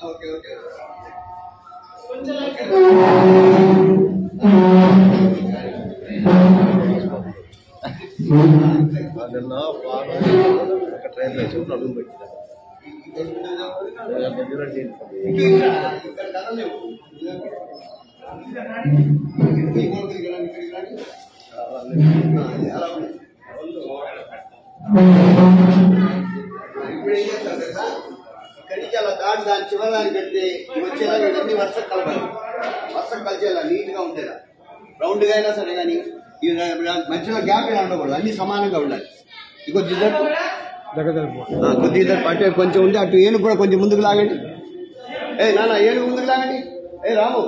Okay okay train అడుగు పెట్టిన ఇక్కడికి అలా దాటి దాని చివరి పెడితే వచ్చేలా ఇవన్నీ వర్షం కలపాలి. వర్షం కలిసేలా నీట్ గా ఉండేలా రౌండ్ గా అయినా సరే కానీ మధ్యలో గ్యాప్ అయినా ఉండకూడదు, అన్ని సమానంగా ఉండాలి. కొద్దిగా అటు కొంచెం ఉంటే అటు ఏనుగు కూడా కొంచెం ముందుకు లాగండి. నాన్న ఏనుగు ముందుకు లాగండి. రాము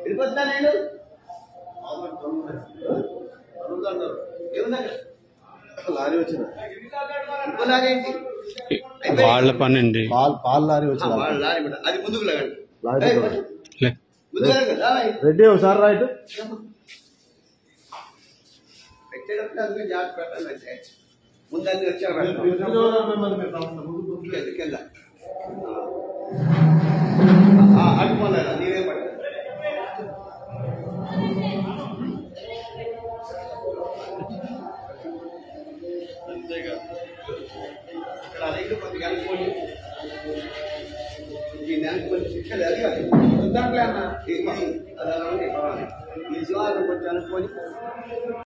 వెళ్ళిపోతున్నా నేను లారీ వచ్చింది లాగేంటి వాళ్ళ పని అండి. పాలు లారీ వచ్చింది. లారీ అది ముందుకు లాగండి. రెడ్డి ఒకసారి రైట్ పెట్టేటప్పుడు జాగ్రత్త పెట్టాలి. ముందన్నీ వచ్చారు కింద అడుగుపోలేదా నీవే పడ ఇక్కడ రైలు కొద్దిగా అనుకోండి. ఈ నెలకు కొంచెం శిక్షలు అడిగాలి దాంట్లో అన్న ఈ శివాలు కొంచెం అనుకోని